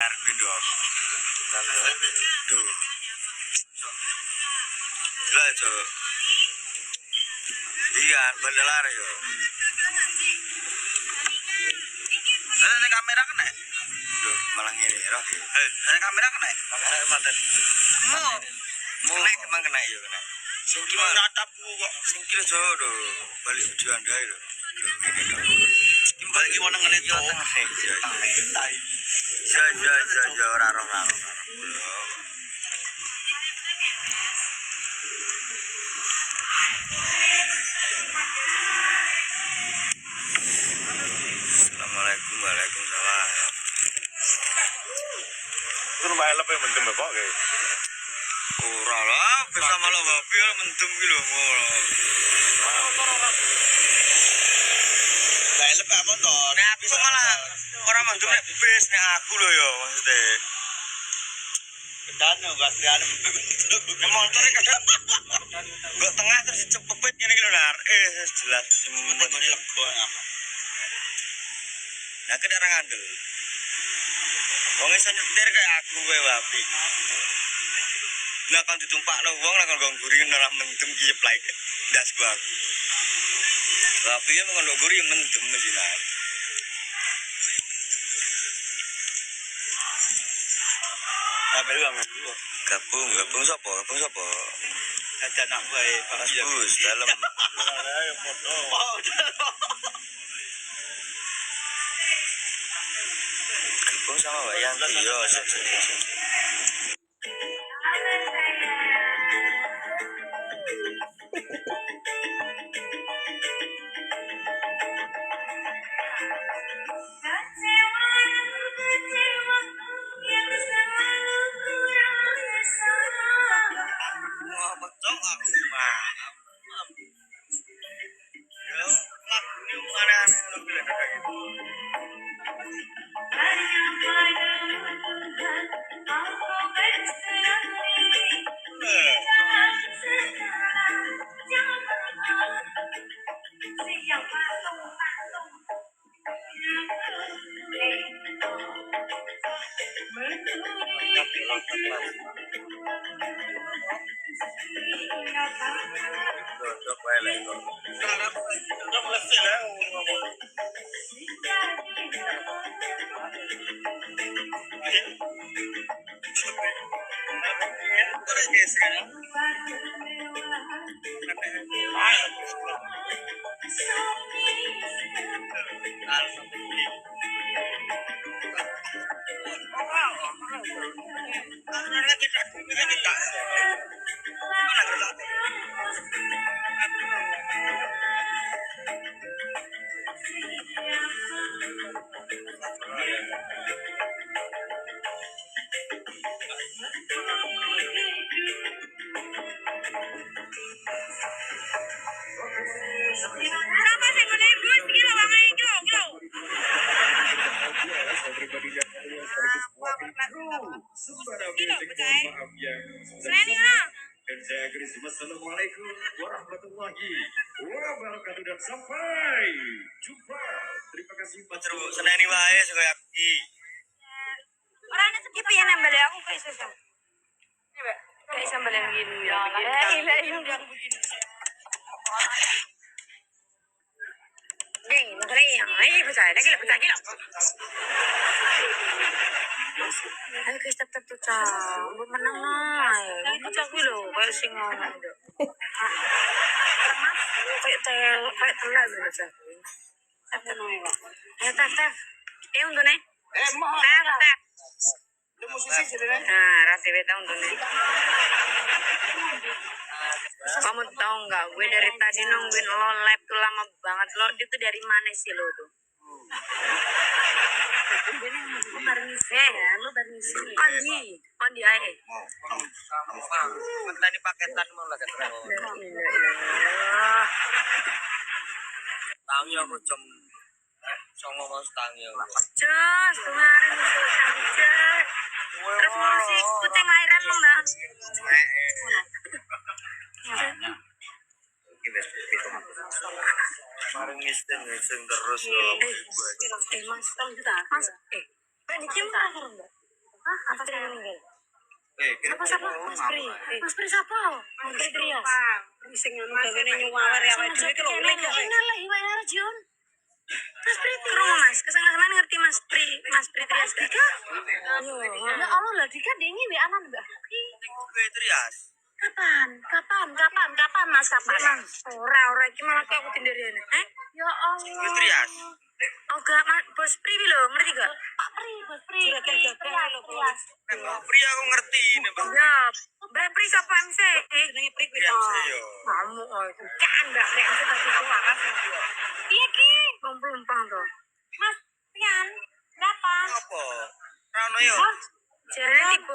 Arvin dong. Duh. Lah itu. Iya, bandelar yo. Ada kamera kena? Duh, malah ngene roh. Ada kamera kena? Makanya mantan. Kena emang kena yo kena. Sing ki Ratap kok. sing ki jo do balik video Anda lho. Duh, ngene dong. Timbal iki wong ngene to. Ya ora roh. Assalamualaikum waalaikumsalam. Kan wae lepe mendem kok kae. Ora lah, bisa malah babi mendem ki lho. Lah lepe apa to? Nek aku kok malah ora mendem nek bis nek aku lho ya maksudnya. Kedane gastriane. Nek motor iki kadang mbok tengah terus dicepepet ngene iki lho Nar. Jelas Temene lego amat. Nah, kena orang ngandel. Wong iso nyetir kayak aku kowe wapi. Lah kan ditumpakno wong lah kon guri ora mendem ki play. Ndas gua aku. Wapi ya kon guri mendem mesinan. Apa lu ngomong? Gabung sapa? Ada anak bae Mas Bus dalam. Ayo foto. Gabung sama Mbak Yanti yo. Wah, betul aku mah. Yo, lagu ini aneh-aneh lho kayak gitu. Dodok wae lek kok. Udah selesai lah. Terus guys sekarang. Kenapa sih menembus gila banget kilo? Kilo percaya? Selain ini Dan saya Chris, wassalamualaikum warahmatullahi wabarakatuh dan sampai jumpa. Terima kasih Pak. Terus seneni wae sing koyo iki. orangnya skip ya nambah aku kayak susah. Kayak sambal yang gini ya. Iya ini yang begini. Geng, kalian, ayo percaya, lagi percaya. Ayo guys, tetap tuh cah, gue menang nih. Gue cah gue loh, kayak singa. Kayak telat gitu cah. Ayo taf. Untuk nih. Taf. Lu musisi sebenarnya. Nah, rasa beta untuk nih. Kamu tahu nggak? Gue dari tadi nungguin lo live tuh lama banget. Lo itu dari mana sih lo tuh? Lo baru ngisi ya? Lo baru ngisi? Kondi aja. Tadi paketan mau lah kan. Tangi aku jam songo mau tangi aku. Cus, kemarin itu cus. Terus ngurusi kucing lahiran lo nggak? Kemarin ngising terus loh. Mas, tahu juta? Mas, ini gimana enggak? Hah? Apa sih meninggal? Siapa? Mas Pri. Mas Pri siapa? Mas Pri Trias. Sing anu gawene nyuwar ya awake dhewe ki lho lek ya. Innalillahi wa inna rajiun. Mas Pri Trias. Mas, kesana ngerti Mas Pri Trias gak? Yo, ya Allah lah Dika dengi we anan Mbak. Gue Trias. Kapan Mas kapan? Ora iki malah aku tindirene. Ya Allah. Gue Trias. Oh gak Bos Pri lho, ngerti gak? Pak Pri, Bos Pri. Trias. Mbak Pri aku ngerti nih Bang. Ya, Mbak Pri sapa MC? Jenenge Pri kuwi. Trias yo. Kamu kan Mbak Pri MC pasti kuwaras. Iya ki, pelumpang tuh. Mas, pian. Berapa? Apa? Rano yo. Jarene tipe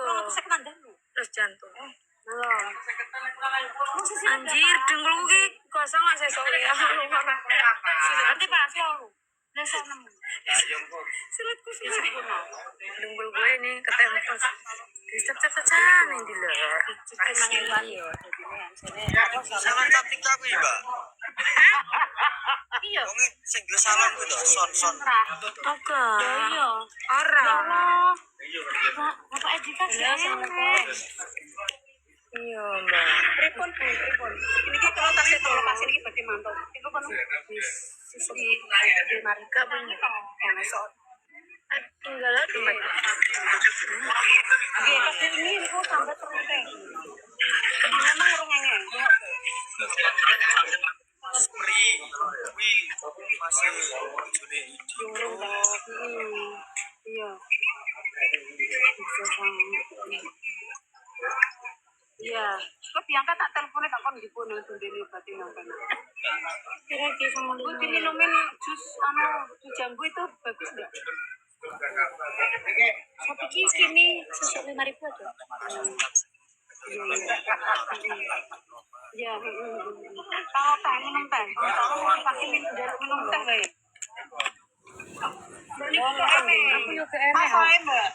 terus jantung. Belum. Anjir, dengkulku ki kosong lah sesuk ya. Nanti Pak, selalu. Besok nemu. Suratku sempurna. Dengkul gue ini ketempel. Dicap-cap-cap ini lho. Salam cantik aku ya, Mbak. Iya. Wong sing nggo salam ku to, son. Oke. Iya. Ora. Bapak Edita iya, Mbak. Pripun? Ini ki kalau tasih tolong pasien iki badhe mantau. Iku kono di Marga punya. Tinggal lagi, Mbak. Nggih, pas ini niku tambah terus. Memang urungane. Pri, kuwi masih bojone Idi. Iya. Iya, kok diangkat tak teleponnya tak kon dipun nang dene berarti nang kana. Kira-kira sama Bu diminumin jus jus jambu itu bagus enggak? Saya pikir sini sesuatu 5.000 aja. Iya, kalau teh minum teh, kalau pakai minum teh bae. Aku yo ke enak. Apa Mbak?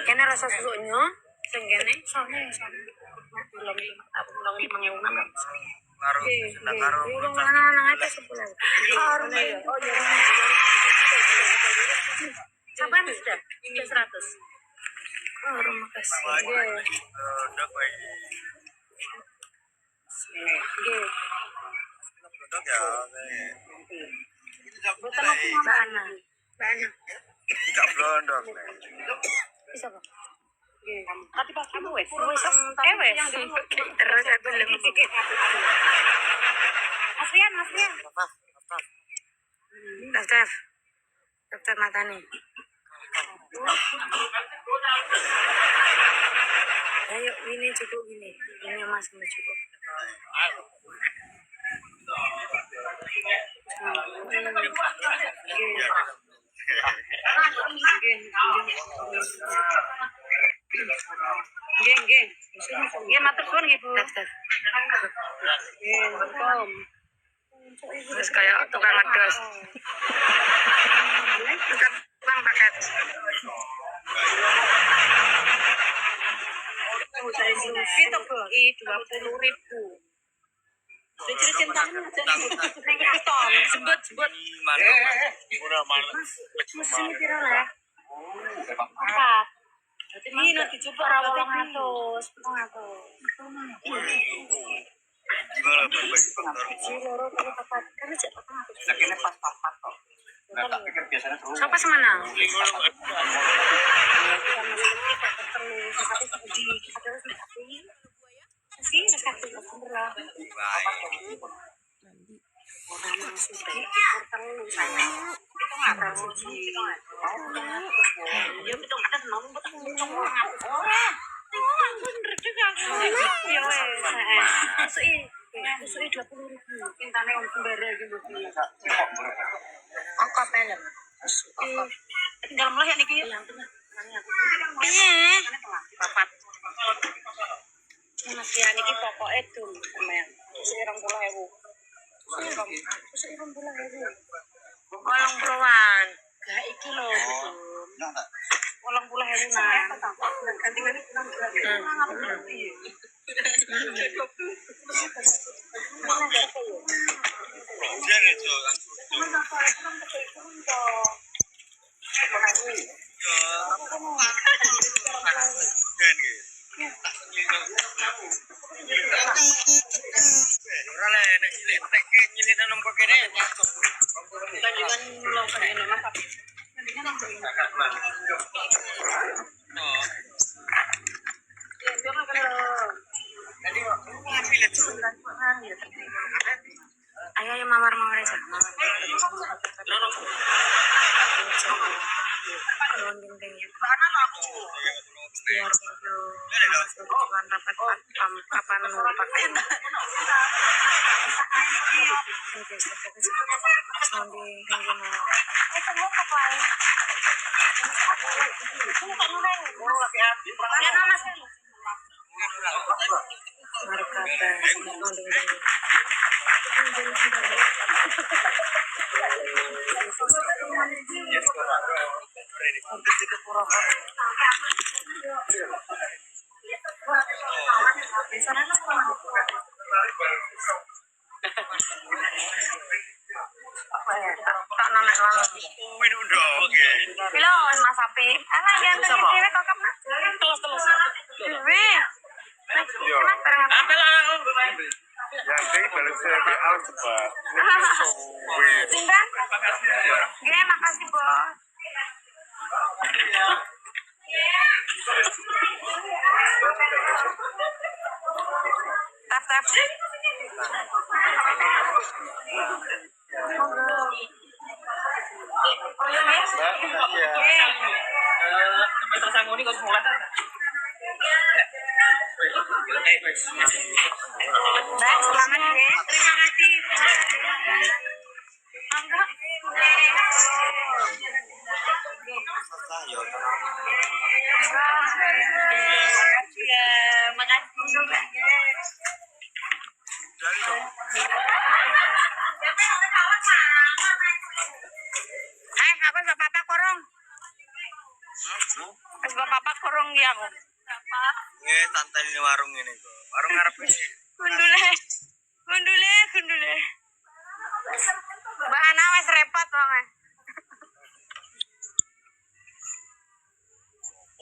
Kene rasa susunya, sing kene sone. Belum 5.000. Karo karo Belum nang aja 10. Oh iya. Sampai sudah 100. Oh, terima kasih. udah baik. Nggih. Udah ya. Boten aku Bana. Tidak blondok. Bisa kok. nggih. Tapi pas kamu wes. Wes. Yang dulu Terus aku belum. Asrian. Daftar mata nih. Ayo ini cukup gini. Ini Mas mau cukup. Nggih. Nggih matur suwun nggih Bu. Daftar. Nggih, welcome. Terus kayak tukang ngedos. Tukang paket. Saya instruksi to Bu, 20.000. Jadi cintamu aja sebut. Mana? Ora mana. Musim piro lah? 4. Ini nanti coba Rawolong atus. Gimana berbagi faktor? Loro kali papat. Kan cek patang atus. Sakitnya pas kok. Nah, tak pikir biasanya terus. Siapa semana? Tinggal mulai niki. Iya. Papat. Mas ya niki pokoke dum sampean. 20.000. 80-an. Gak iki lho. Nah, tak. 80.000 nah. Ganti-ganti Jangan itu. Dan gitu. Ora lah nek nek nyilih nanam kok kene nyacok. Tandingan lo kan ini masak. Oh. Ya, itu kan kalau Ayo ayo mawar-mawar aja. Kalau dindingnya biar cuman rapat kapan mau pakai. Oke, mau dinding mau. Markata mau dinding. Tak nanak langsung. Minum dong. Bilo, Mas Sapi. Anak yang dewe kok kamu? Telus. Dewe. Enak bareng apa? Yang ini balik saya ke algebra. Sinta? Oke, makasih, Bos. Tap. Mbak, makasih ya. Mbak, selamat ya. Terima kasih. Enggak. Ya, makasih. Aku sama papa korong. Wis papa korong ya aku. Nggih, santai ini warung ini kok. Warung ngarep ini. Gundule. Mbak Ana wis repot wong.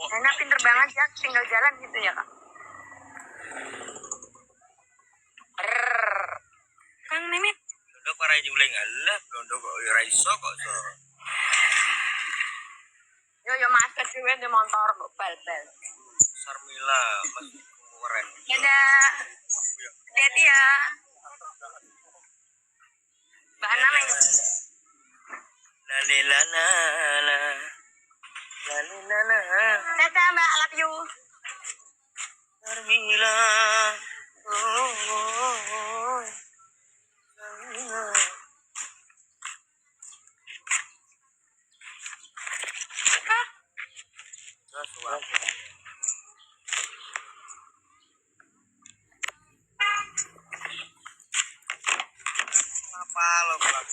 Ana pinter banget ya, tinggal jalan gitu ya, Kak. Kang Mimit. Udah parai juling Allah, blondok kok ora iso kok so. Yo Mas kedue di motor kok bal-bal. Sarmila masih keren. Dadah. Hati ya. Mbak Ana main. Lalilala. Dadah Mbak, I love you. Sarmila. Oh. Apa lo Pak?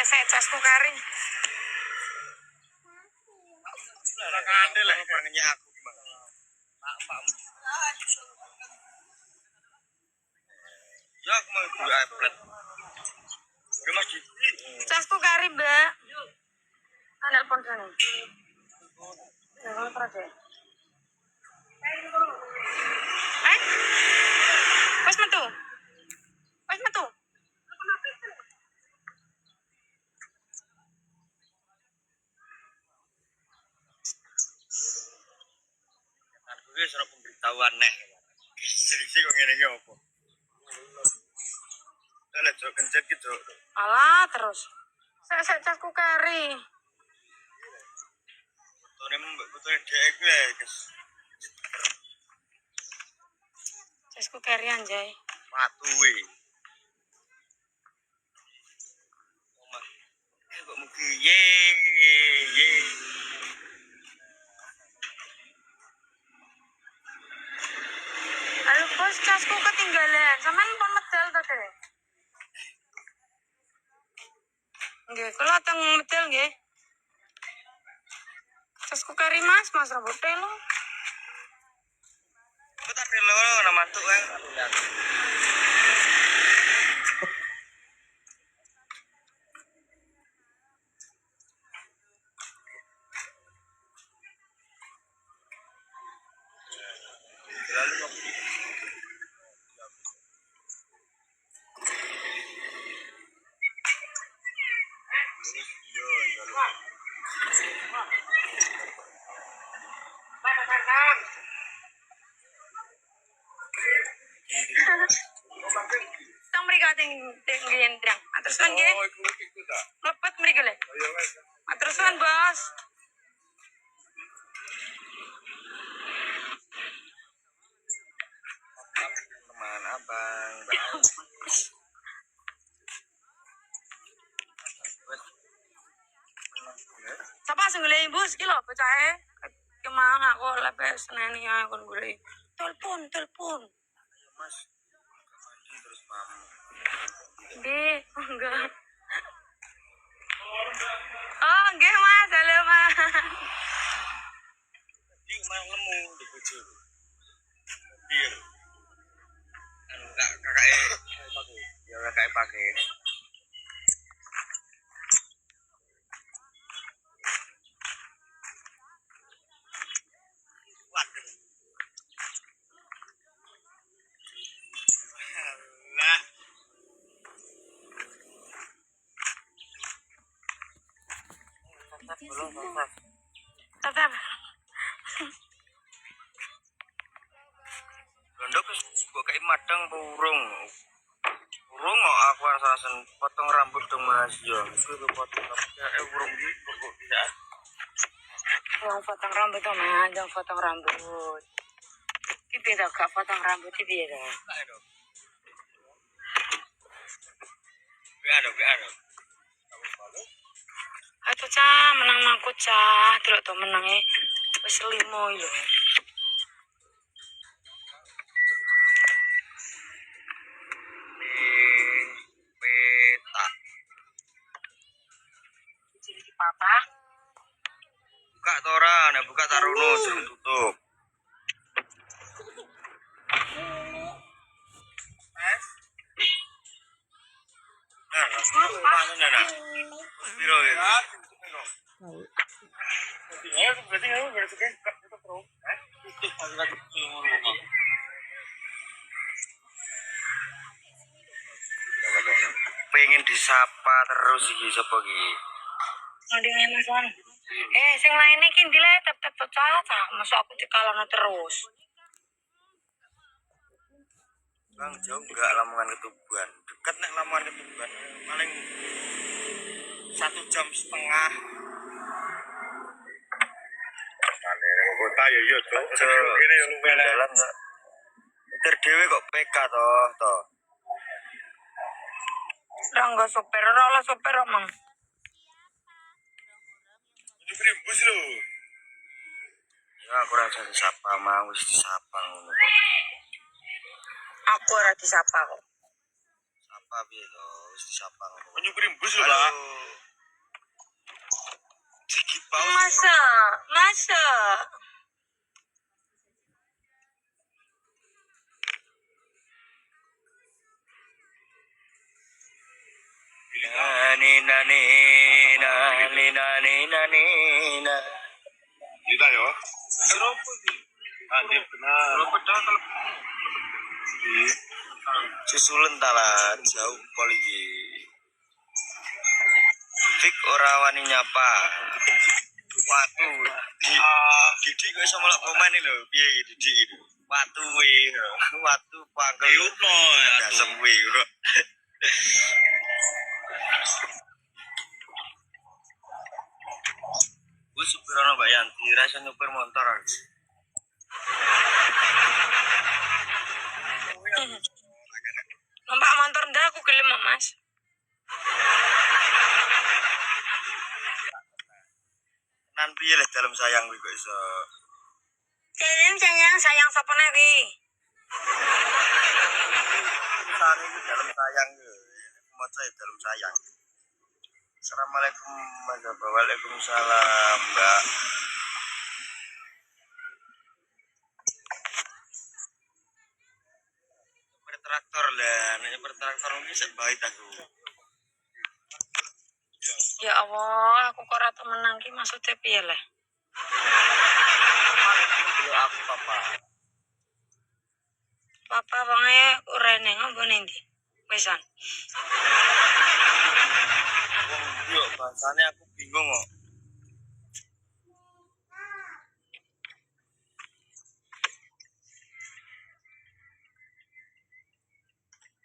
Saya casku kari. Lah kandel lah pengennya aku gimana? Pak. Ya aku mau buka plat. Udah Mas. Casku kari, Mbak. Telepon sana. Jangan terus ya. Wes metu. Aku wis ora pemberitahuan nek. Sisi kok ngene iki opo? Lah cok kencet ki cok. Alah terus. Saya casku kari. Botone dhek ku ya, guys. Casku kari anjay. Watu we. Omah. Kok mugi ye. Aduh bos, casku ketinggalan. Sampean pun medal to, Dek? Nggih, kula teng medal nggih. Casku kari Mas rambut telo. Aku tak telo nama mantuk kan. nyentrang. Matur suwun nggih. Oh, iku iku ta. Mlebet mriki lho. Ayo wes. Matur suwun, Bos. Teman abang, bang. Sapa sing golek bos iki lho bocahe. Kemang aku lepe seneni ae kon golek. Telepon. Mas, mandi terus mam. Di, enggak. Oh, enggak Mas, halo Mas. Di malah lemu di bojo. Iya. Anu kakake ya kakake pakai. Waduh. Lah. Tetap. Gondok kok kayak madang apa urung? Urung kok aku rasakan potong rambut dong Mas. Ya, itu potong rambut urung iki kok bisa. Yang potong rambut to, Mas, yang potong rambut. Iki beda gak potong rambut iki piye to? Biar. Aduh cah, menang nangku cah, delok to menange wis 5 lho. Peta. Jadi papa. Buka tora, nek buka taruno jangan tutup. Nah. Piro ya? Pengen disapa terus iki sapa iki? Nandinge Mas Wan. Sing lainnya iki ndile tetep cah, masuk aku dikalano terus. Bang jauh enggak Lamongan Ketuban. Dekat nek Lamongan Ketuban paling 1,5 jam. Kota ya iya, Cok. Kene yo lumayan dalan enggak. Terdhewe kok PK toh. Rangga sopir, ora oleh sopir omong. Ini bus lho. Ya aku rasa disapa mau wis disapa ngono kok. Aku ora disapa kok. Sapa piye to? Wis disapa ngono. Menyupiri bus lho, Pak. Ciki pau. Masa. Na. Kita yo. Anjir benar. Susulen tala jauh pol iki. Fik ora wani nyapa. Watu. Didik kok iso melok komen lho. Piye iki Didik? Watu we. Watu pangkel. Yukno ya. Dasem we kok. Gue supir ono Mbak Yanti, rasa nyupir motor. Numpak motor ndak aku gelem, Mas. Nan piye leh dalam sayang kuwi kok iso. Sayang sapa nek iki? Sare iki dalam sayang yo. Maca dalam sayang. Assalamualaikum warahmatullahi Waalaikumsalam, Mbak. Traktor lah, nek traktor iki sik baik aku. Ya Allah, aku kok ora temenan ki maksudnya piye leh? Dulu aku papa. Papa bange urene ngombone ndi? Wisan. Wong yo bahasane aku bingung kok.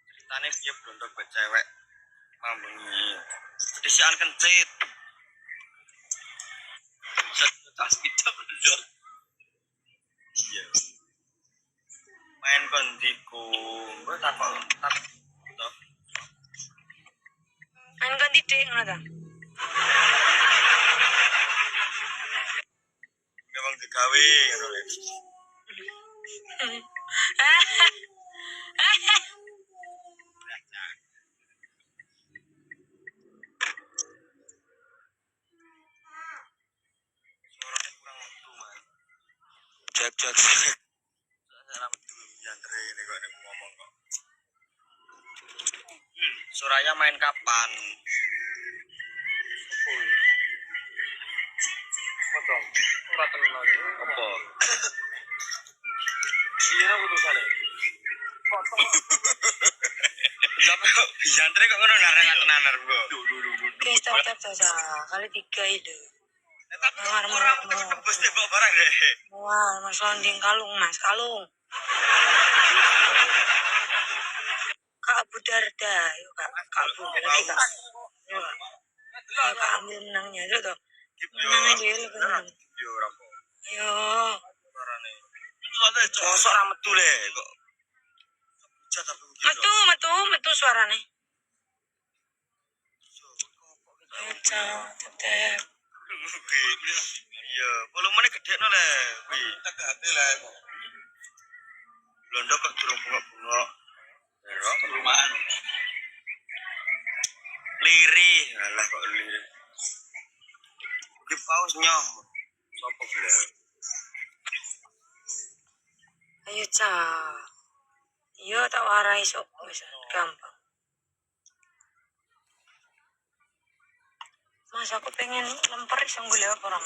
Ceritane piye blondok buat cewek. jangan kencit. Tas kita bener. Iya. Main kondiku. Gue takut. Main ganti deh ngono ta. Memang digawe ngono lho. Suaranya kurang metu, Mas. Cek. Salah metu jantre ini kok nek ngomong kok. Suraya main kapan? Potong. Ora tenang. Apa? Iya putusane. Potong. Tapi kok jantre kok ngono nanar kok. Oke, stop. Kali 3 itu. Tapi orang tebus tembak barang deh. Wah, Mas Londing kalung. Kak Abu Darda, yuk Kak Abu lagi Kak. Yuk Kak ambil menangnya itu tuh. Menangnya dia lebih menang. Yo rapo. Ayo. Suarane. Cosok ra metu le kok. Tapi Metu suaranya. Ayo tetep. Iya, volumenya gede no le. Wih, tak hati le. Londo kok durung bunga-bunga. Perumahan. Liri, alah kok liri. Ki paus nyoh. Sopo bela. Ayo Iya tak warai sok bisa gampang. Mas aku pengen lempar iseng gue lewat orang.